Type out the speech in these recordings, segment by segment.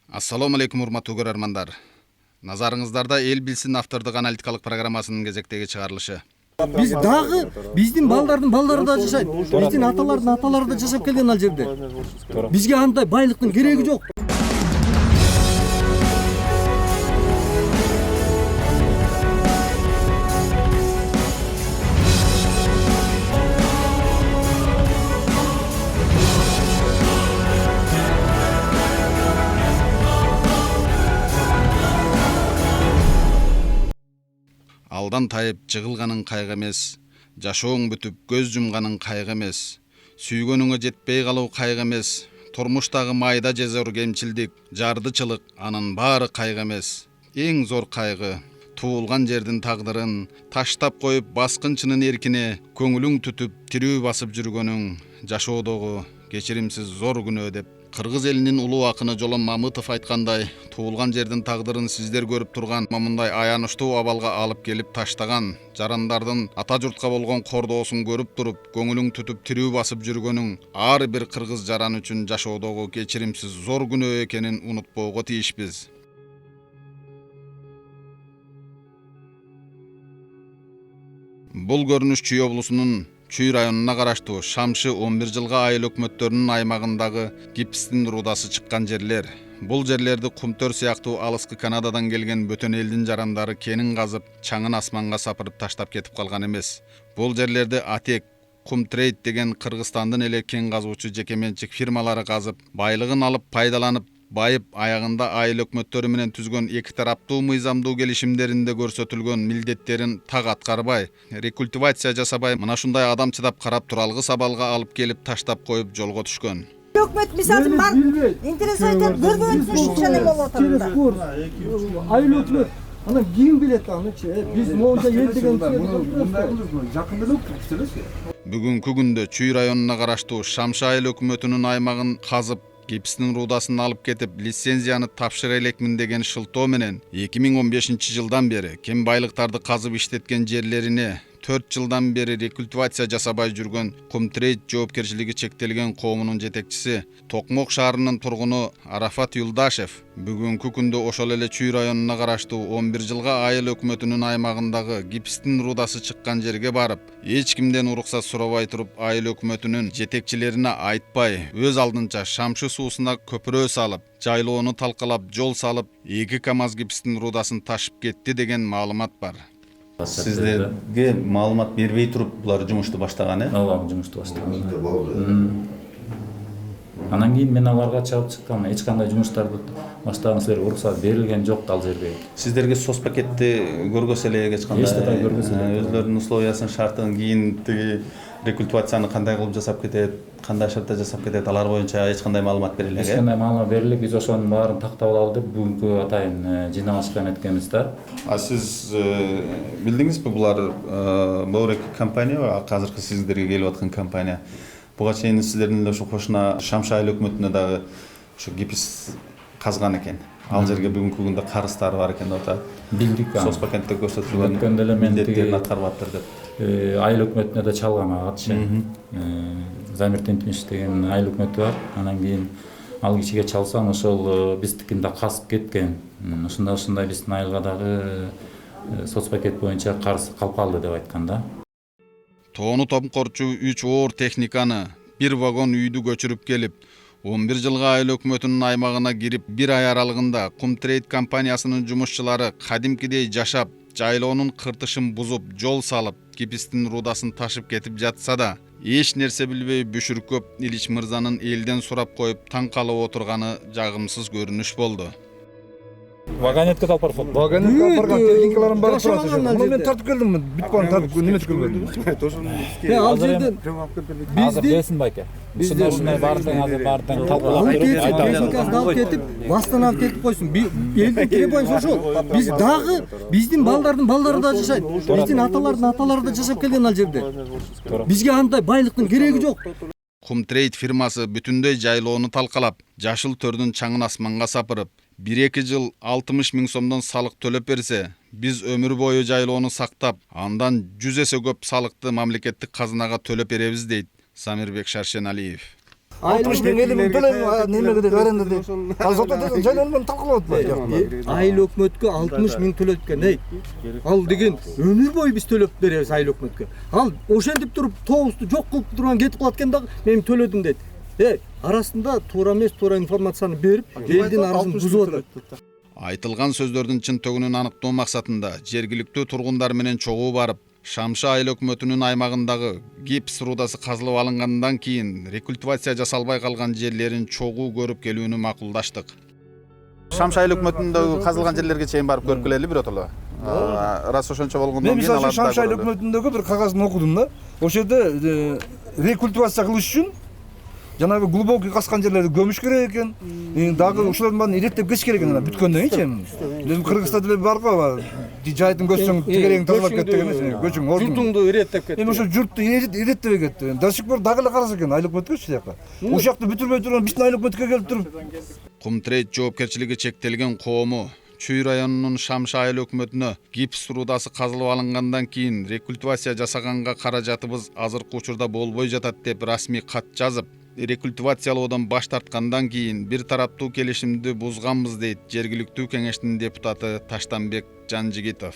Ассаламу алейкум, урматтуу көрөрмандар. Назарыңыздарда Эл билсин автордук аналитикалык программасынын кезектеги чыгарылышы. Биз дагы биздин балдардын балдары да жашайт. Биздин аталардын аталары да жашап келген ал жерде. Бизге андай байлыктын кереги жок. Алдан тайып жыгылганың кайгы эмес, жашооң бүтүп көз жумганың кайгы эмес, сүйгөнүңө жетпей калуу кайгы эмес, турмуштагы майда же зор кемчилдик, жардычылык анын баары кайгы эмес. Эң зор кайгы туулган жердин тагдырын таштап коюп баскынчынын эркине көңүлүң түтүп тирүү басып жүргөнүң, жашоодогу кечиримсиз зор күнөө деп Кыргыз элинин улуу акыны Жолон Мамытов айткандай, туулган жердин тагдырын сиздер көрүп турган мындай аянычтуу абалга алып келип таштаган жарандардын ата журтка болгон кордоосун көрүп туруп, көңүлүң түтүп тирүү басып жүргөнүң ар бир кыргыз жаран үчүн жашоодогу кечиримсиз зор күнөө экенин унутпоого тийишпиз. Бул көрүнүш Чүй облусунун Чүй районуна караштуу Шамшы 11 жылга айыл өкмөттөрүнүн аймагындагы гипстин рудасы чыккан жерлер. Бул жерлерди Кумтөр сыяктуу алыскы Канададан келген бөтөн элдин жарандары кенин казып, чаңын асманга сапырып таштап кетип калган эмес. Бул жерлерди Атек, Кумтрейд деген Кыргызстандын эле кен казуучу жекеменчик фирмалары казып, байлыгын алып пайдаланып, байып аягында айыл өкмөттөрү менен түзгөн эки тараптуу мыйзамдуу келишимдеринде көрсөтүлгөн милдеттерин так аткарбай, рекультивация жасабай, мына ушундай адам чыдап карап туралгыс абалга алып келип таштап коюп жолго түшкөн. Өкмөт мисалы интерес айтып көргөнсүн ушунча эле болуп атат. Айыл өкмөт анан ким билет анычы? Биз моунча ел деген жакында эле өкмөт. Бүгүнкү күндө Чүй районуна караштуу Шамшы айыл өкмөтүнүн аймагын казып, гипстин рудасын алып кетип, лицензияны тапшыра элекмин деген шылтоо менен 2015 жылдан бери кен байлыктарды казып иштеткен жерлерине 4 жылдан бери рекультивация жасабай жүргөн Кумтрейд жоопкерчилиги чектелген коомунун жетекчиси, Токмок шаарынын тургуну Арафат Юлдашев бүгүнкү күндө ошол эле Чүй районуна караштуу 11 жылга айыл өкмөтүнүн аймагындагы гипстин рудасы чыккан жерге барып, эч кимден уруксат сурабай туруп, айыл өкмөтүнүн жетекчилерине айтпай, өз алдынча Шамшы суусуна көпүрө салып, жайлоону талкалап, жол салып, 2 КАМАЗ гипстин рудасын ташып кетти деген маалымат бар. Сиздерге маалымат бербей туруп булар жумушту баштаган, Ооба, жумушту баштаган. Анан кийин мен аларга чыгып чыккам. Эч кандай жумуштарды баштагансыздар, уруксат берилген жок ал жерге. Сиздерге соц пакетти көргөзө элек эч кандай? Эчтеке көргөзө элек. Өзлөрүнүн условиясын, шартын кийин тиги рекультивацияны кандай кылып жасап кетет, кандай шартта жасап кетет, алар боюнча эч кандай маалымат берилек. Эч кандай маалымат берилек. Биз ошонун баарын тактап алалы деп бүгүнкү атайын жыйналышкан экенбиз да. Сиз билдиңизби, булар бул компания, азыркы сиздерге келип аткан компания. Буга чейин сиздердин эле ушу кошуна Шамшы айыл өкмөтүнө дагы ушу гипс казган экен. Ал жерге бүгүнкү күндө карыздары бар экен деп атат. Билдик. Соц пакетте көрсөтүлгөн Өткөндө эле мен милдеттерин аткарбаптыр деп. Айыл өкмөтүнө да чалгам катышы. Замир Тентмиш деген айыл өкмөтү бар. Анан кийин ал кишиге чалсам, ошол биздикин да касып кеткен. Ушундай биздин айылга дагы соц пакет боюнча карыз калып калды деп айткан да. Тоону томкорчу 3 оор техниканы, 1 вагон үйдү көчүрүп келип, 11 жылга айыл өкмөтүнүн аймагына кирип, 1 ай аралыгында Кумтрейд компаниясынын жумушчулары кадимкидей жашап, жайлоонун кыртышын бузуп, жол салып, гипстин рудасын ташып кетип жатса да, эч нерсе билбей Бүшүркөп Илич мырзанын элден сурап коюп таң калып отурганы жагымсыз көрүнүш болду. Вагонетке алып барып. Вагонетке алып барган техникаларын баары турат. Муну мен тартып келдим, бүткөн тартып неметип келбедим. Ал жерден Азыр билесин байке. Ушундай баардыгын азыр баардыгын талкуулап туруп техникасын алып кетип, бастан алып кетип койсун. Элдин требованиясы ошол. Биз дагы биздин балдардын балдары да жашайт. Биздин аталардын аталары да жашап келген ал жерде. Бизге андай байлыктын кереги жок. Кумтрейд фирмасы бүтүндөй жайлоону талкалап, жашыл төрдүн чаңын асманга сапырып, 1-2 жыл 60 000 сомдон салык төлөп берсе, биз өмүр бою жайлоону сактап, андан 100 эсе көп салыкты мамлекеттик казынага төлөп беребиз дейт Самирбек Шаршеналиев. 60 миң 50 миң төлөйм немеге деп аренда деп. Азыр сотто жайланманы талкалап атпайбы. Айыл өкмөткө 60 миң төлөп экен. Ал деген өмүр бою биз төлөп беребиз айыл өкмөткө. Ал ошентип туруп тообузду жок кылып турган кетип калат экен дагы мен төлөдүм дейт. Арасында туура эмес, туура информацияны берип, элдин арасын бузуп атат. Айтылган сөздөрдүн чын төгүнүн аныктоо максатында жергиликтүү тургундар менен чогуу барып, Шамшы айыл өкмөтүнүн аймагындагы гипс рудасы казылып алынгандан кийин рекультивация жасалбай калган жерлерин чогуу көрүп келүүнү макулдаштык. Шамшы айыл өкмөтүндөгү казылган жерлерге чейин барып көрүп келели биротоло. Раз ошончо болгондон Мен мисалы Шамшы айыл өкмөтүндөгү бир кагазын окудум да. Ошол жерде рекультивация кылыш үчүн жанагы глубокий каскан жерлерди көмүш керек экен. Дагы ушулардын баарын иреттеп кетиш керек экен бүткөндөн кийин. Биздин Кыргызстанда деле бар го, жайдын көчсөң тегереңди тазалап кет деген эмес, көчүң ордун. Журтуңду иреттеп кетти. Эми ошо журтту иреттебей кетти. До сих пор дагы эле караса экен айыл өкмөткөчү жака. Ушул жакты бүтүрбөй турган биздин айыл өкмөткө келип туруп. Кумтрейд жоопкерчилиги чектелген коому Чүй районунун Шамшы айыл өкмөтүнө гипс рудасы казылып алынгандан кийин рекультивация жасаганга каражатыбыз азыркы учурда болбой жатат деп расмий кат жазып, рекультивациялоодон баш тарткандан кийин бир тараптуу келишимди бузганбыз дейт жергиликтүү кеңештин депутаты Таштанбек Жанжигитов.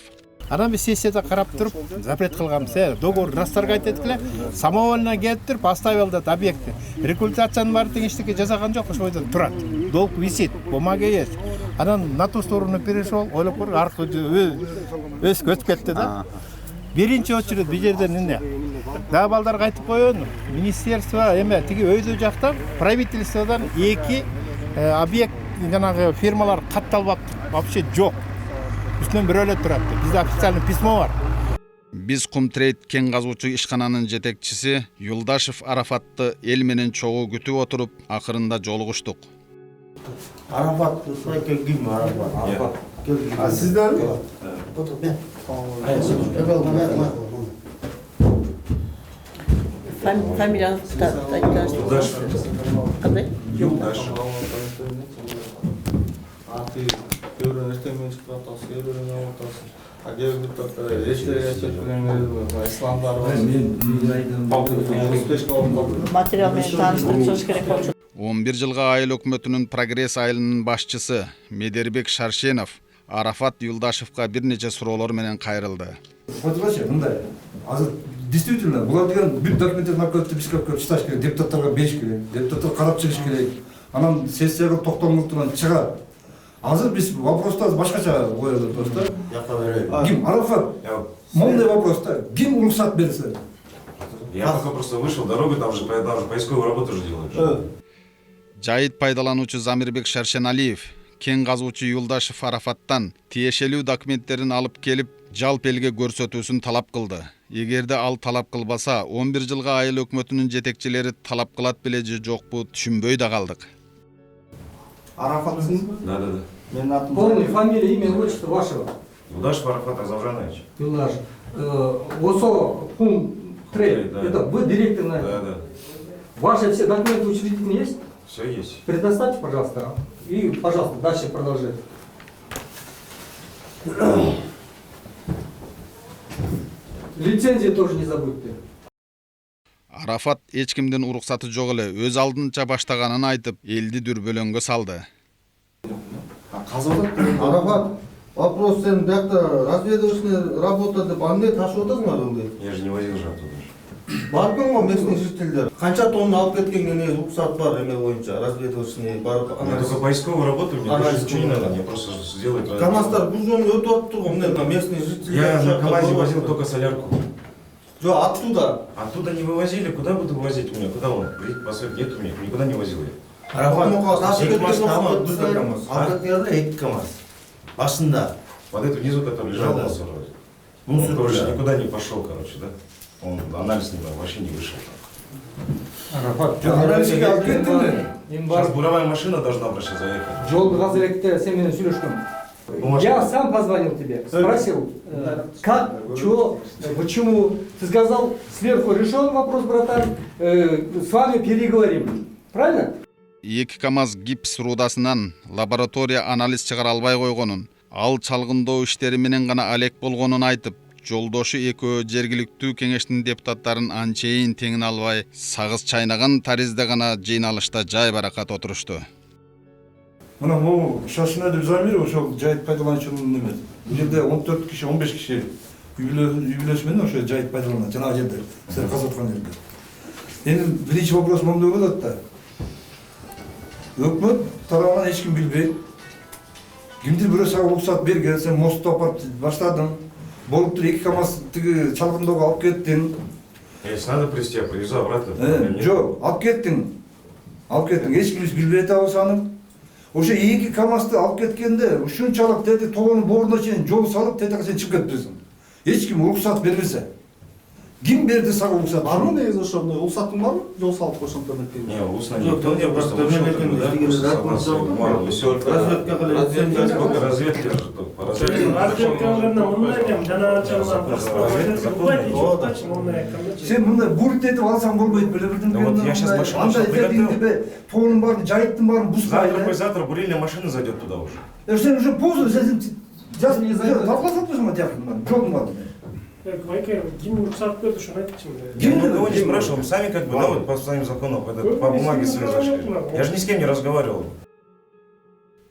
Анан биз сессияда карап туруп запрет кылганбыз. Договор расторгать этип эле, самовольно келип туруп оставил дат объектти. Рекультивациянын баары тең эчтеке жасаган жок, ошол бойдон турат. Долг висит, бумага есть. Анан на ту сторону перешел, ойлоп көр, аркы өсүп өтүп кетти да. Биринчи очередь бул жерден эмне? Дагы балдарга айтып коеюн, министерство эме тиги өйдө жактан правительстводон 2 объект жанагы фирмалар катталбаптыр. Вообще жок. Үстүнөн бирөө эле турат. Бизде официальный письмо бар. Биз Кумтрейд кен казуучу ишкананын жетекчиси Юлдашев Арафатты эл менен чогуу күтүп отуруп, акырында жолугуштук. Арафат, келгим Арафат. А сиздер? Фамилияңызды айтыңыз. Кандай? Юлдашев. Görün ertemen çıkıp atası, görün atası. Agel bir tatlı, eşlere çekmeler, İslamlar var. Материал менен тааныштырышыңыз керек болчу. 11 жылга айыл өкмөтүнүн прогресс айылынын башчысы Медербек Шаршенов Арафат Юлдашевка бир нече суроолор менен кайрылды. Фотография мындай. Азыр действительно булар деген бүт документтерди алып келип спискапка чыгаш керек, депутаттарга бериш керек, депутаттар карап чыгыш керек. Анан сессияга токтомдуктан чыгат. Азыр биз вопросту башкача коелу просто. Ким Арафат? Мондай вопроста ким уруксат берсе? Я пока просто вышел, дорогу там же поисковую работу же делают. Жайыт пайдалануучу Замирбек Шаршеналиев кен казуучу Юлдашев Арафаттан тиешелүү документтерин алып келип, жалпы элге көрсөтүүсүн талап кылды. Эгерде ал талап кылбаса, 11 жылга айыл өкмөтүнүн жетекчилери талап кылат беле же жокпу түшүнбөй да калдык. Арафатсың? Да. Менин атым. Полный фамилия, имя, отчество вашего. Юлдашев Арафат Азавжанович. Юлдаш. ОСО Кумтрейд. Это вы директор на. Да. Ваши все документы учредительные есть? Все есть. Предоставьте, пожалуйста. И, пожалуйста, дальше продолжайте. Лицензии тоже не забудьте. Арафат эч кимдин уруксаты жок эле өз алдынча баштаганын айтып, элди дүрбөлөңгө салды. Арафат, вопрос сен бияқта разведывательный работа деп андай ташып отасың ба? Я же не возил же оттуда. Барбың го местный жительдер. Канча тонна алып кеткенге не рұқсат бар эме боюнча разведывательный барып. Я только поисковую работу, мне больше ничего не надо, мне просто сделать. КамАЗдар бул жөнүндө өтүп атыптыр го, мына местный жительдер. Я на КамАЗе возил только солярку. Жо, оттуда. Оттуда не вывозили, куда буду возить у меня? Куда он? Говорит, посылки нет у меня, никуда не возил я. Арафат, ташып кеткен окума біздің КамАЗ. Алып кеткенде 2 КамАЗ. Башында. Вот эту внизу, который лежал, мусор. Он, короче, никуда не пошел, короче, да? Он анализ вообще не вышел. Арафат, Анализге алып кеттиң да? Сейчас буровая машина должна вообще заехать. Жол газелекте сен менен сүйлөшкөм. Я сам позвонил тебе, спросил, как, что, почему. Ты сказал, сверху решен вопрос, братан, с вами переговорим. Правильно? 2 КамАЗ гипс рудасынан лаборатория анализ чыгара албай койгонун, ал чалгындоо иштери менен гана алек болгонун айтып, жолдошу экөө жергиликтүү кеңештин депутаттарын анчейин теңин албай, сагыз чайнаган таризде гана жыйналышта жай баракат отурушту. Мына могу Шашинадип Замир ошол жайыт пайдалануучунун неме. Бул жерде 14 киши, 15 киши үйлөсү менен ошо жайыт пайдаланат. Жана жерде силер казып аткан жерде. Эми биринчи вопрос мындай болот да. Өкмөт тарабынан эч ким билбейт. Кимдир бирөө сага уруксат берген, сен мосту апарып баштадың. Болуптур 2 КАМАЗ тиги чалгындоого алып кеттиң. Если надо привезти, я привезу обратно. Жок, алып кеттиң. Алып кеттиң. Эч ким билбей атабыз аны. Ошо 2 КАМАЗды алып кеткенде ушунчалык тети тоонун боорунда чейин жол салып тетиге сен чыгып кетипсиң. Эч ким уруксат бербесе. Ким берди сага уруксат? Барбы негизи ошондой уруксатың барбы? Жол салып ошондой экен. Не, устно никто не просто вышел туда, да, разведки же тут, по Сен мындай бурт этип алсаң болбойт беле бирдин. Вот я сейчас машину андай этип тоонун баарын, жайыттын баарын бузбай. завтра бурильная машина зайдет туда уже. Сен уже поздно, сен талкаласып атпайсыңбы тияктын жолдун баарын. Ким уруксат берди, ошону айтчы. Я никого не спрашивал, мы сами как бы, да, вот по своим законам, по бумаге своей зашли. Я же ни с кем не разговаривал.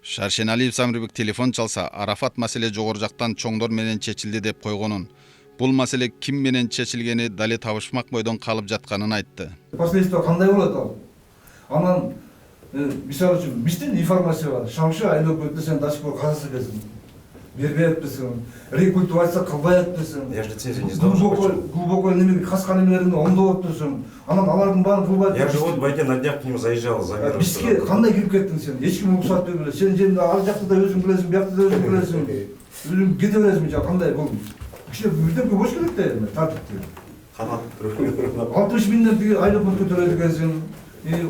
Шаршеналиев Самирбек телефон чалса, Арафат маселе жогору жактан чоңдор менен чечилди деп койгонун, бул маселе ким менен чечилгени дали табышмак бойдон калып жатканын айтты. Последствия кандай болот ал? Анан мисалы үчүн биздин информация бар. Шамшы айлап өтүп сен до сих пор казасы кезин. Бербей атпысың, рекультивация кылбай атпысың. Я же лицензию не сдал. Глубоко неме каска немелерин оңдоп атпысың. Анан алардын баарын кылбай. Я же вот байке на днях к ним заезжал, замер. Бизге кандай кирип кеттиң сен? Эч ким уруксат бербей. Сен жерде ар жакта да өзүң билесиң, биякта да өзүң билесиң. Өзүң кете бересиң жа кандай болду? Кичине бирден көбөш керек да эми тартипти. 60 миңден айлап көтөрөт экенсиң.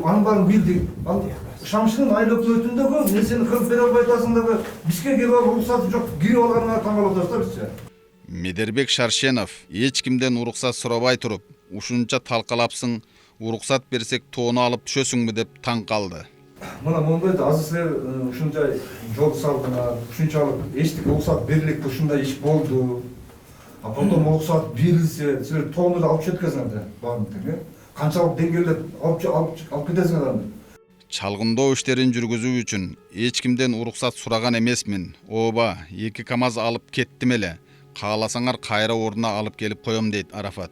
Анын баарын билдик. Ал Шамшынын айлап өтүндөгү нерсени кылып бере албай атасың дагы бизге келип алып уруксаты жок кирип алганына таң калып атабыз да бизче. Медербек Шаршенов эч кимден уруксат сурабай туруп, ушунча талкалапсың, уруксат берсек тоону алып түшөсүңбү деп таң калды. Мына мондой да азыр силер ушунчай жол салдыңар, ушунчалык эчтеке уруксат берилик, ушундай иш болду. А потом уруксат берилсе, силер тоону алып түшөт экенсиңер да, баарын тең, канчалык деңгээлде алып кетесиңер аны. Чалгындоо иштерин жүргүзүү үчүн эч кимден уруксат сураган эмесмин. Ооба, 2 КАМАЗ алып кеттим эле. Кааласаңар кайра ордуна алып келип коем дейт Арафат.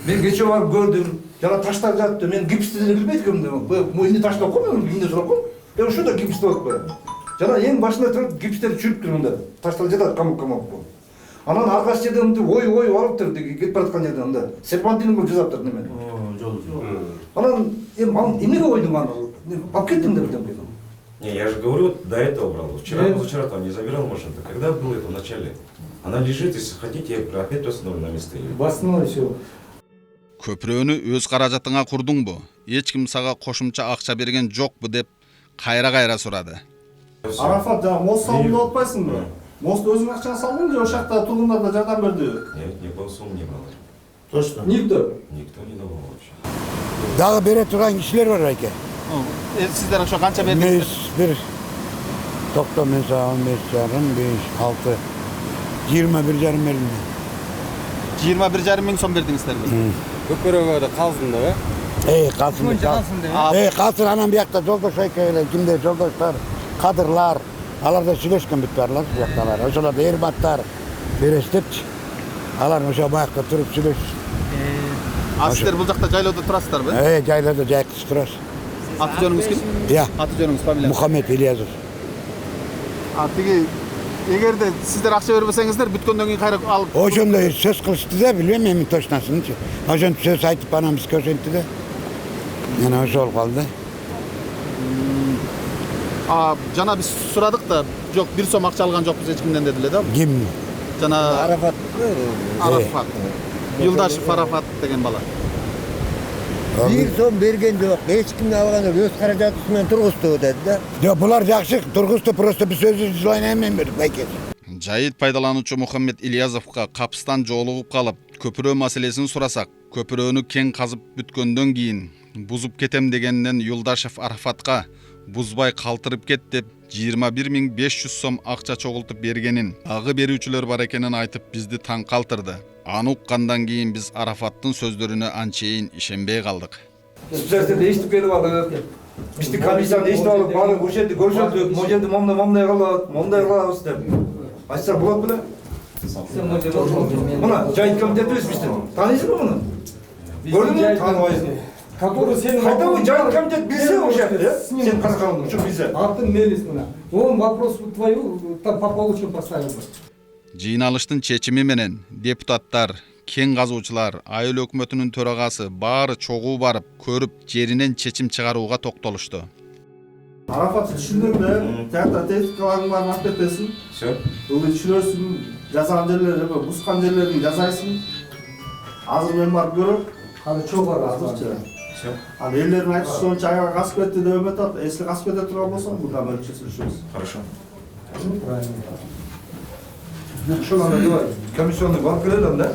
Мен кече барып көрдүм, жана таштар жатты. Мен гипсти деле билбейт экенмин. Эмне таштап коймун, кимден сурап койм. Ошондо гипсти атпайбы. Жана эң башында туруп гипстер чүрүп тур мында. Таштар жатат камак. Анан аркасы жерден мынтип ой алыптыр, кетип бараткан жерден мында. Серпантин кылып жазаптыр неме. Анан эмнеге ойдуң аны? Алып кеттиң да бирден койдум. Не, я же говорю, до этого брал. Вчера, позавчера там не забирал машину. Когда было это в начале? Она лежит, если хотите, я опять установлю на место ее. Басына все. Көпүрөнү өз каражатыңа курдуңбу? Эч ким сага кошумча акча берген жокпу деп кайра сурады. Арафат жана мост салдым деп атпайсыңбы? Мост өзүң акчаңа салдың же ошол жакта тургундар да жардам берди? Нет, никакого суммы не брал. Точно. Никто. Никто не давал вообще. Дагы бере турган кишилер бар экен. Сиздер ошо канча бердиңиз? Бир 90 миң саган 5,5, 6, 21,5 бердим. 21,5 миң сом бердиңиздерби? Көпөрөгө да калсын да, Калсын. Калсын анан биякта жолдош экелер, кимдер жолдоштор, кадырлар, алар да сүйлөшкөн бүт барлар биякталар. Ошолор да эрбаттар береш депчи. Алар ошо баякта туруп сүйлөшүп. Сиздер бул жакта жайлоодо турасыздарбы? Жайлоодо жайкыз турабыз. Аты жөнүңүз ким? Аты жөнүңүз, фамилияңыз? Мухаммед Ильязов. Тиги эгерде сиздер акча бербесеңиздер бүткөндөн кийин кайра алып Ошондой сөз кылышты да, билбейм эми точносунчу. Ошентип сөз айтып анан бизге ошентти да. Мына ошол калды. Жана биз сурадык да, жок, 1 сом акча алган жокпуз эч кимден дедиле да. Ким? Жана Арафат. Юлдашев Арафат деген бала. 1 сом берген жок, эч кимден алган жок, өз каражаты менен тургузду деди да. Жок, булар жакшы тургузду, просто биз өзүбүз желание эмен бердик байке. Жайыт пайдалануучу Мухаммед Ильязовго капыстан жолугуп калып, көпүрө маселесин сурасак, көпүрөнү кең казып бүткөндөн кийин бузуп кетем дегенинен Юлдашев Арафатка бузбай калтырып кет деп 21.500 сом акча чогултуп бергенин, дагы берүүчүлөр бар экенин айтып бизди таң калтырды. Аны уккандан кийин биз Арафаттын сөздөрүнө анчейин ишенбей калдык. Сіздерді естіп келіп алып, біздің комиссияны естіп алып, бары бұл жерде көрсетіп, бұл жерде мындай қылабыз деп. Айтса болады бұны? Мұна, жайт комитеті өз біздің. Танисың ба мұны? Көрдің бе? Танымайсың. Қайта бұл жайт комитет білсе ол жерде, сен қарақалың үшін білсе. Атын мелис мына. Он вопрос твою там по получим поставил. Жыйналыштын чечими менен депутаттар, кен казуучулар, айыл өкмөтүнүн төрагасы баары чогуу барып, көрүп, жеринен чечим чыгарууга токтолушту. Арафат түшүндүрдү, тиякта техникаларың барын алып кетесиң. Все. Буну түшүнөрсүң, жасаган жерлерди, бускан жерлерди жасайсың. Азыр мен барып көрөм. Каны чогуу азырчы. Все. Ал элдердин айтышы боюнча аяга касып кетти деп өмөтөт. Эсли касып кете турган болсо, мында мөлчө сүрүшөбүз. Хорошо. Ошол анда давай, комиссионный барып келелем да.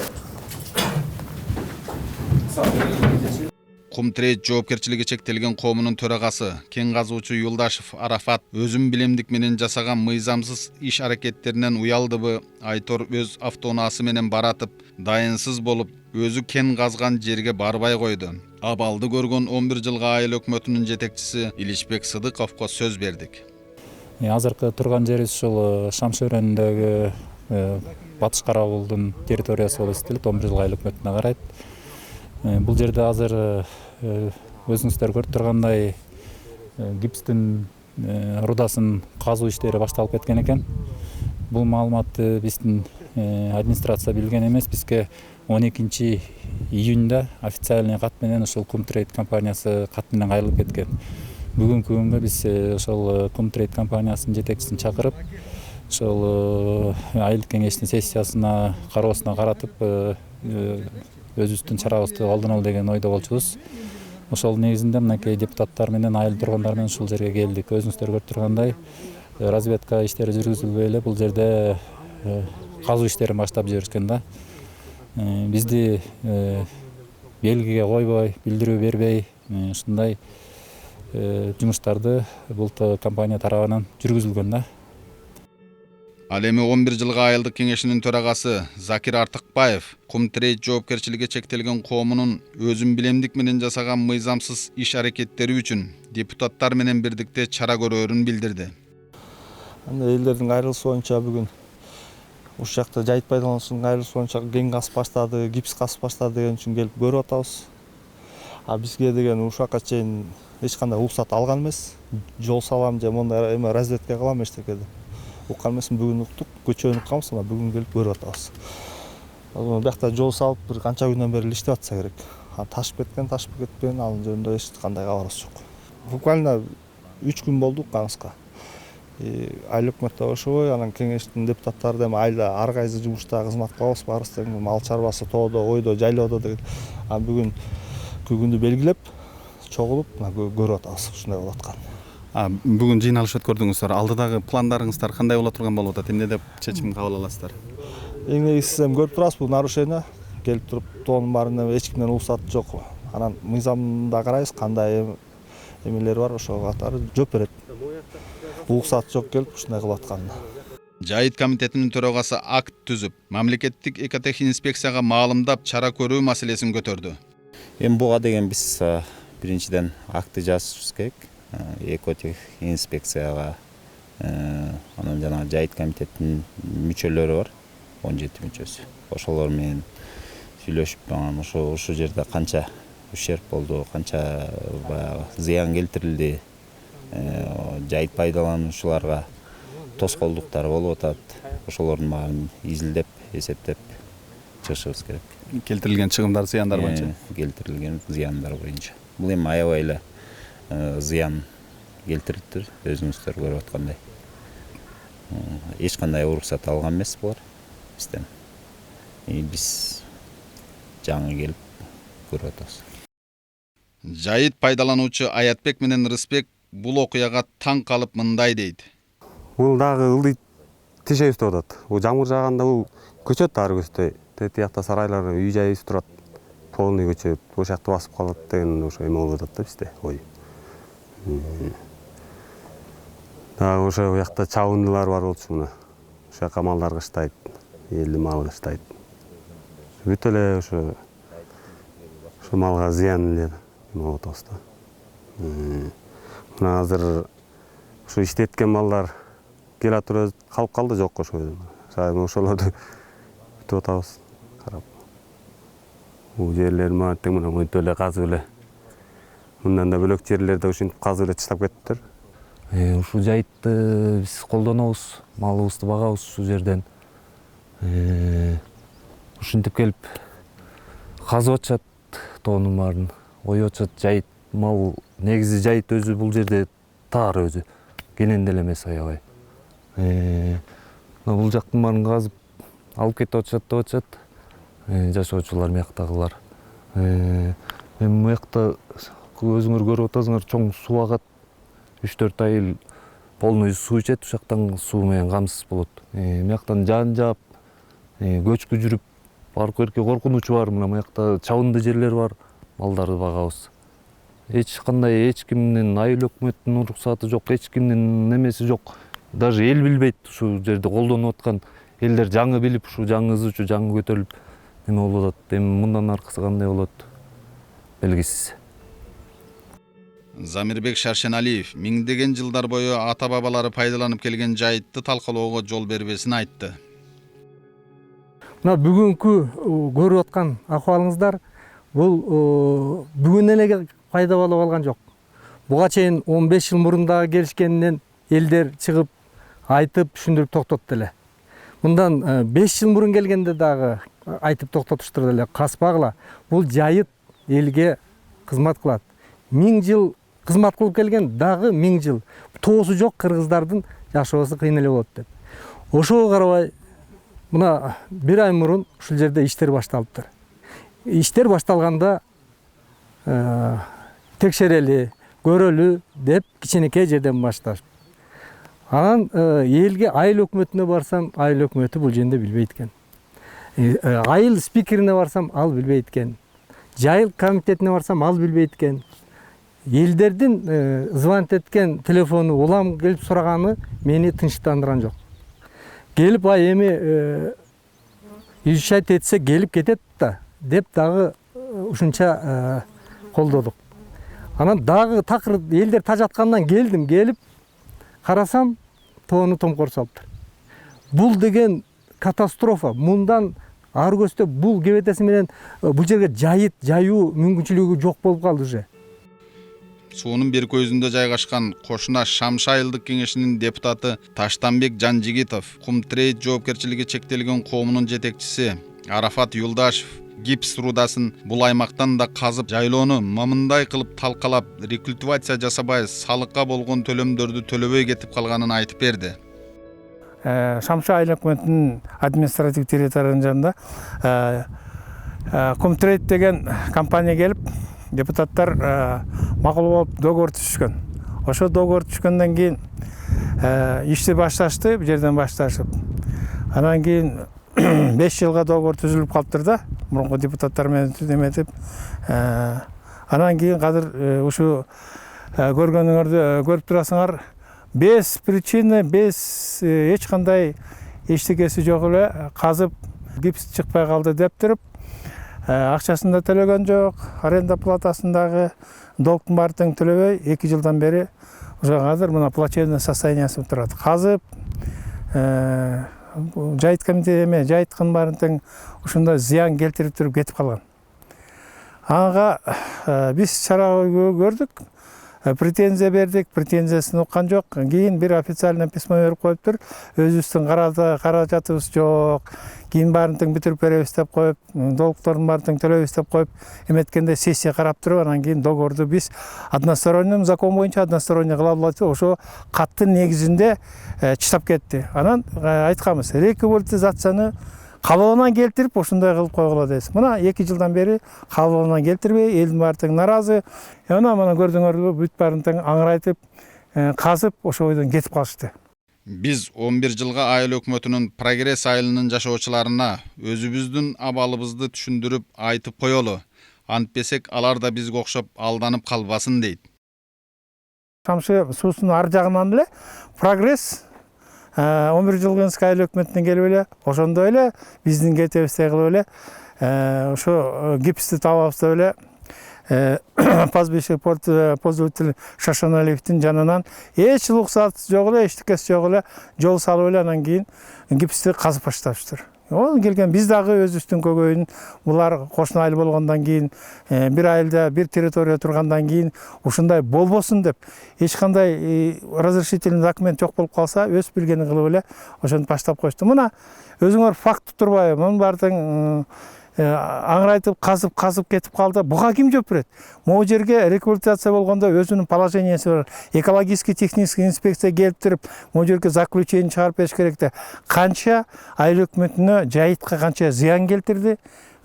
Кумтрейд жоопкерчилиги чектелген коомунун төрагасы, кен казуучу Юлдашев Арафат өзүн билемдик менен жасаган мыйзамсыз иш аракеттеринен уялдыбы, Айтор өз автоунаасы менен баратып, дайынсыз болуп, өзү кен казган жерге барбай койду. Абалды көргөн 11 жылга айыл өкмөтүнүн жетекчиси Иличбек Сыдыковго сөз бердик. Азыркы турган жерибиз ушул Шамшөөрөндөгү Батыш Карабулдун территориясы болуп эсептелет, 11 жылга айыл өкмөтүнө карайт. Бул жерде азыр өзүңүздөр көрүп тургандай гипстин рудасын казуу иштери башталып кеткен экен. Бул маалыматты биздин администрация билген эмес. Бизге 12 июнда официальный кат менен ушул Кумтрейд компаниясы кат менен кайрылып кеткен. Бүгүнкү күнгө биз ошол Кумтрейд компаниясынын жетекчисин чакырып, ошол айылдык кеңештин сессиясына кароосуна каратып өзүбүздүн чарабызды колдонолу деген ойдо болчубуз. Ошол негизинде мынакей депутаттар менен айыл тургундар менен ушул жерге келдик. Өзүңүздөр көрүп тургандай разведка иштери жүргүзүлбөй эле бул жерде казуу иштерин баштап жиберишкен да. Бизди белгиге койбой, билдирүү бербей, ушундай жумуштарды бул компания тарабынан жүргүзүлгөн да. Ал эми 11 жылга айылдык кеңешинин төрагасы Закир Артыкбаев Кумтрейд жоопкерчилиги чектелген коомунун өзүн билемдик менен жасаган мыйзамсыз иш аракеттери үчүн депутаттар менен бирдикте чара көрөөрүн билдирди. Элдердин кайрылышы боюнча бүгүн ушул жакта жайыт пайдалануучунун кайрылышы боюнча кен касып баштады, гипс касып баштады деген үчүн келип көрүп атабыз. Бизге деген ушакка чейин эч кандай уруксат алган эмес. Жол салам же мондай эме разведка кылам эчтеке деп. Уккан эмесин бүгүн уктук, көчөнү укканбыз, бүгүн келип көрүп атабыз. Биякта жол салып бир канча күндөн бери иштеп атса керек. Ташып кеткен, ташып кетпеген, ал жөнүндө эч кандай кабарыбыз жок. Буквально 3 күн болду укканыбызга. Айыл өкмөттө ошобой, анан кеңештин депутаттары эми айылда ар кайсы жумушта кызмат кылабыз, баарыбыз тең мал чарбасы тоодо, ойдо, жайлоодо деген. Бүгүн күндү белгилеп, чогулуп көрүп атабыз ушундай болуп аткан. Бүгүн жыйналыш өткөрдүңүздөр. Алдыдагы пландарыңыздар кандай боло турган болуп атат? Эмне деп чечим кабыл аласыздар? Эң негизгиси эми көрүп турасыз, бул нарушение. Келип туруп, тоонун баарына эч кимден уруксат жок. Анан мыйзамда карайбыз, кандай эмелер бар, ошого катары жооп берет. Уруксат жок келип ушундай кылып атканына. Жайыт комитетинин төрагасы акт түзүп, мамлекеттик экотех инспекцияга маалымдап чара көрүү маселесин көтөрдү. Эми буга деген биз биринчиден актты жазышыбыз керек. Экотех инспекцияга анан жана жайыт комитеттин мүчөлөрү бар, 17 мүчөсү. Ошолор менен сүйлөшүп, ошол жерде канча ущерб болду, канча зыян келтирилди, жайыт пайдалануучуларга тоскоолдуктар болуп атат. Ошолордун баарын изилдеп, эсептеп чыгышыбыз керек. Келтирилген чыгымдар, зыяндар боюнча. Келтирилген зыяндар боюнча. Бул эми аябай эле зыян келтириптир, өзүңүздөр көрүп аткандай. Эч кандай уруксат алган эмес булар бизден. Биз жаңы келип көрүп атабыз. Жайыт пайдалануучу Аятбек менен Рыспек бул окуяга таң калып мындай дейт. Бул дагы ылдый тише үстүп атат. Бул жамгыр жааганда бул көчөт ар көчтөй. Тиякта сарайлар, үй жайыбыз турат. Полный көчөт, ошол жакты басып калат деген ошо эме болуп атат да бизде ой. Дагы ошо бuyакта чабындылар бар болчу мына. Ошо жака малдар кыштайт, элдин малы кыштайт. Бүт эле ошо малга зыян эле болуп атабыз да. Мына азыр ушу иштеткен малдар келе туруп калып калды жокко ошо. Ошолорду күтүп атабыз карап. Бул жерлер тең мына мынтип эле казып эле. Мындан да бөлөк жерлерде ушинтип казып эле таштап кетиптир. Ушул жайытты биз колдонобуз, малыбызды багабыз ушул жерден. Ушинтип келип казып атышат тоонун баарын, оюп атышат. Жайыт мал негизи жайыт өзү бул жерде таар өзү. Кенен деле эмес аябай. Бул жактын баарын казып алып кетип атышат деп атышат. Жашоочулар мияктагылар. Эми буякта өзүңөр көрүп атасыңар, чоң суу агат. 3-4 ай полный суу ичет, ушактан суу менен камсыз болот. Мияктан жан жаап, көчкү жүрүп, аркы берке коркунучу бар. Мына буякта чабынды жерлер бар, малдарды багабыз. Эч кандай эч кимдин айыл өкмөтүнүн уруксаты жок, эч кимдин немеси жок. Даже эл билбейт ушул жерде колдонуп аткан. Элдер жаңы билип, ушу жаңы ызычу, жаңы көтөрүлүп эме болуп атат. Эми мындан аркысы кандай болот белгисиз. Замирбек Шаршеналиев миңдеген жылдар бою ата-бабалары пайдаланып келген жайытты талкалоого жол бербесин айтты. Мына бүгүнкү көрүп аткан акыбалыңыздар бул бүгүн эле пайда болуп алган жок. Буга чейин 15 жыл мурун дагы келишкенинен элдер чыгып айтып түшүндүрүп токтотту эле. Мындан 5 жыл мурун келгенде дагы айтып токтотуштур эле. Каспагыла. Бул жайыт элге кызмат кылат. 1000 жыл кызмат кылып келген, дагы 1000 жыл тоосу жок кыргыздардын жашоосу кыйын эле болот деп. Ошого карабай мына 1 ай мурун ушул жерде иштер башталыптыр. Иштер башталганда текшерели, көрөлү деп кичинекей жерден башташып. Анан элге айыл өкмөтүнө барсам, айыл өкмөтү бул жерде билбейт экен. Айыл спикерине барсам, ал билбейт экен. Жайыл комитетине барсам, ал билбейт экен. Элдердин звонить эткен телефону улам келип сураганы мени тынчтандырган жок. Келип эми изучать этсе келип кетет да деп дагы ушунча колдодук. Анан дагы такыр элдер тажаткандан келдим, келип карасам тоону томкор салыптыр. Бул деген катастрофа. Мындан ары көстө бул кебетеси менен бул жерге жайыт жаюу мүмкүнчүлүгү жок болуп калды уже. Суунун бир көзүндө жайгашкан Кошуна Шамшы айылдык кеңешинин депутаты Таштанбек Жанжигитов, Кумтрейд жоопкерчилиги чектелген коомунун жетекчиси Арафат Юлдашев гипс рудасын бул аймактан да казып жайлоону мамындай кылып талкалап, рекультивация жасабай, салыкка болгон төлөмдөрдү төлөбөй кетип калганын айтып берди. Шамшы айыл өкмөтүнүн административдик территориянын жанында Кумтрейд деген компания келип, депутаттар макул болуп договор түзүшкөн. Ошо договор түзүшкөндөн кийин ишти башташты, бул жерден башташып. Анан кийин 5 жылга договор түзүлүп калыптыр да, мурунку депутаттар менен эметип. Анан кийин азыр ушу көргөнүңөрдү көрүп турасыңар, без причины, без эч кандай эчтекеси жок эле казып гипс чыкпай калды деп туруп, акчасын да төлөгөн жок, аренда платасындагы долгтун баарын тең төлөбөй 2 жылдан бери уже азыр мына плачевный состояниясы турат. Казып жайыт комитетине жайыткын баарын тең ушундай зыян келтирип туруп кетип калган. Ага биз чара көрдүк, претензия бердик, претензиясын уккан жок. Кийин бир официальный письмо берип коюптур. Өзүбүздүн каражатыбыз жок. Кийин баарын тең бүтүрүп беребиз деп коюп, долгтордун баарын тең төлөйбүз деп коюп, эметкенде сессия карап туруп, анан кийин договорду биз односторонний закон боюнча односторонний кыла алат. Ошо каттын негизинде чыдап кетти. Анан айтканбыз, рекультивацияны калыбынан келтирип, ошондой кылып койгула дейбиз. Мына 2 жылдан бери калыбынан келтирбей, элдин баары тең наразы. Мына көрдүңөр, бүт баарын тең аңырайтып, казып, ошо бойдон кетип калышты. Биз 11 жылга айыл өкмөтүнүн Прогресс айылынын жашоочуларына өзүбүздүн абалыбызды түшүндүрүп айтып коелу. Антпесек алар да бизге окшоп алданып калбасын дейт. Шамшы суусунун ар жагынан эле прогресс 11 Жылгынский айыл өкмөтүнөн келип эле ошондой эле биздин кетебиздей кылып эле ошо гипсти табабыз деп эле пастбище пользователь Шашаналиевдин жанынан эч уруксаты жок эле, эчтекеси жок эле жол салып эле анан кийин гипсти казып баштапчытыр. Ол келген биз дагы өзүбүздүн көкөйүн булар кошуна айыл болгондон кийин бир айылда бир территория тургандан кийин ушундай болбосун деп эч кандай разрешительный документ жок болуп калса өз билгени кылып эле ошентип баштап коюшту. Мына өзүңөр факт турбайбы? Мунун баардыгын аңырайтып казып кетип калды. Буга ким жооп берет? Могу жерге рекультация болгондо өзүнүн положениясы бар. Экологический технический инспекция келип туруп, могу жерге заключение чыгарып бериш керек да. Канча айыл өкмөтүнө жайытка канча зыян келтирди,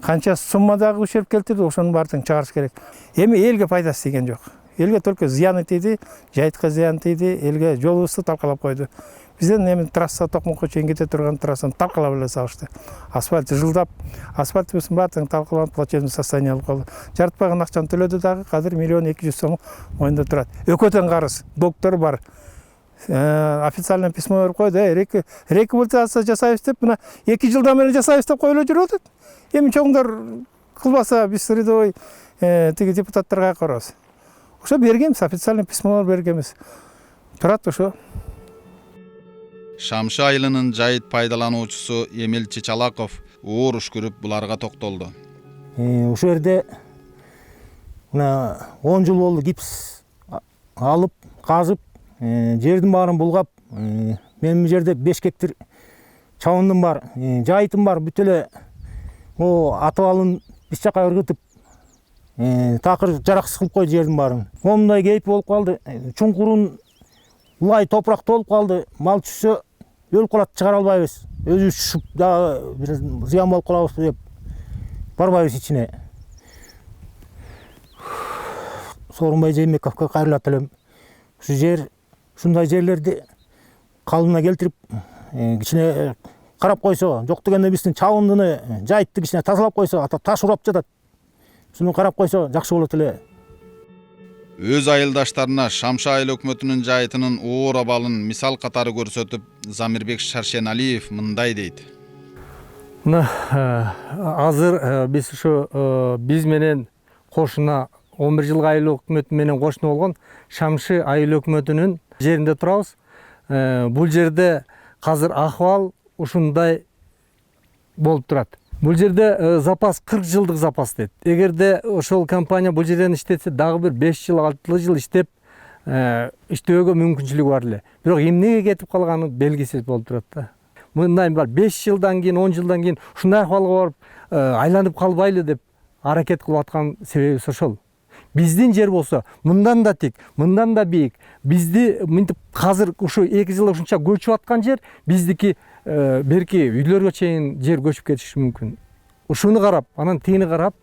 канча суммадагы ущерб келтирди, ошонун баардыгын чыгарыш керек. Эми элге пайдасы тийген жок. Элге только зыяны тийди, жайытка зыян тийди, элге жолубузду талкалап койду. Бизден эми трасса Токмокко чейин кете турган трассаны талкалап эле салышты. Асфальт жылдап, асфальтыбыздын баардыгын талкалап плачевный состояние алып калды. Жарытпаган акчаны төлөдү дагы, казыр 1 200 000 сом моюнда турат. Өкөтөн карыз, доктор бар. Официальный письмо берип койду, рекультация жасайбыз деп, мына 2 жылдан бери жасайбыз деп коюлуп жүрүп атат. Эми чоңдор кылбаса биз рядовой тиги депутаттарга карабыз. Ошо бергенбиз, официальный письмолор бергенбиз. Турат ошо. Шамшы айылынын жайыт пайдалануучусу Эмил Чичалаков оор үшкүрүп буларга токтолду. Ошол жерде мына 10 жыл болду гипс алып, казып, жердин баарын булгап, менин жерде 5 гектар чабындым бар, жайытым бар, бүт эле атыбалын биз жака ыргытып, такыр жараксыз кылып койду жердин баарын. Момундай кейип болуп калды, чуңкурун улай топурак толуп калды, мал түшсө өлүп калат, чыгара албайбыз. Өзүбүз түшүп дагы бир зыян болуп калабыз деп барбайбыз ичине. Сооронбай Жээнбековго кайрылат элем. Ушу жер, ушундай жерлерди калыбына келтирип, кичине карап койсо, жок дегенде биздин чабындыны, жайытты кичине тазалап койсо, таш урап жатат. Шуну карап койсо жакшы болот эле. Өз айылдаштарына Шамшы айыл өкмөтүнүн жайытынын оор абалын мисал катары көрсөтүп, Замирбек Шаршеналиев мындай дейт. Мына азыр биз ушу биз менен кошуна 11 жылга айыл өкмөтү менен кошуна болгон Шамшы айыл өкмөтүнүн жеринде турабыз. Бул жерде казыр ахвал ушундай болуп турат. Бул жерде запас 40 жылдык запас дейт. Эгерде ошол компания бул жерден иштетсе, дагы бир 5 жыл, 6 жыл иштеп, иштөөгө мүмкүнчүлүгү бар эле. Бирок эмнеге кетип калганы белгисиз болуп турат да. Мындай бар 5 жылдан кийин, 10 жылдан кийин ушундай акыбалга барып, айланып калбайлы деп аракет кылып аткан себебибиз ошол. Биздин жер болсо, мындан да тик, мындан да бийик. Бизди мынтип казыр ушу 2 жыл ушунча көчүп аткан жер, биздики берки үйлөргө чейин жер көчүп кетиши мүмкүн. Ушуну карап, анан тигини карап,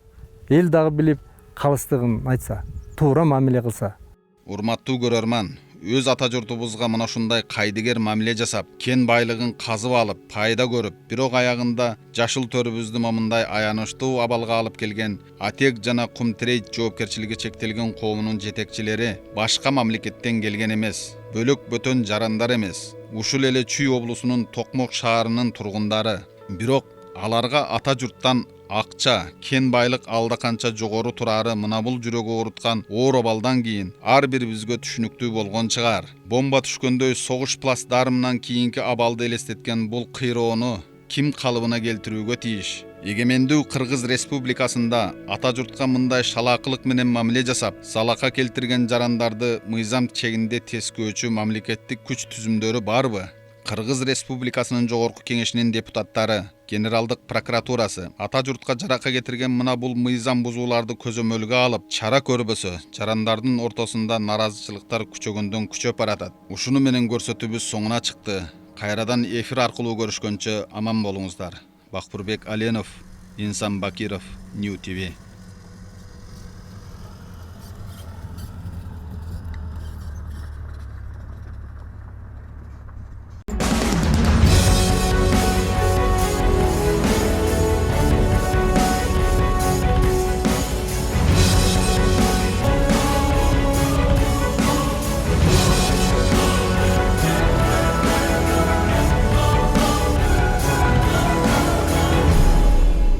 эл дагы билип калыстыгын айтса, туура мамиле кылса. Урматтуу көрөрман, өз ата журтубузга мына ушундай кайдыгер мамиле жасап, кен байлыгын казып алып, пайда көрүп, бирок аягында жашыл төрүбүздү момундай аянычтуу абалга алып келген Атек жана Кум Трейд жоопкерчилиги чектелген коомунун жетекчилери башка мамлекеттен келген эмес, бөлөк бөтөн жарандар эмес. Ушул эле Чүй облусунун Токмок шаарынын тургундары. Бирок аларга ата журттан акча, кен байлык алда канча жогору турары мына бул жүрөгү ооруткан оор абалдан кийин ар бирибизге түшүнүктүү болгон чыгар. Бомба түшкөндөй согуш плацдармынан кийинки абалды элестеткен бул кыйроону ким калыбына келтирүүгө тийиш? Эгемендүү Кыргыз Республикасында ата журтка мындай шалаакылык менен мамиле жасап, салака келтирген жарандарды мыйзам чегинде тескөөчү мамлекеттик күч түзүмдөрү барбы? Кыргыз Республикасынын жогорку кеңешинин депутаттары, Генералдык прокуратурасы ата журтка жарака кетирген мына бул мыйзам бузууларды көзөмөлгө алып, чара көрбөсө, жарандардын ортосунда наразычылыктар күчөгөндөн күчөп баратат. Ушуну менен көрсөтүүбүз соңуна чыкты. Кайрадан эфир аркылуу көрүшкөнчө аман болуңуздар. Бакбурбек Аленов, Инсан Бакиров, New TV.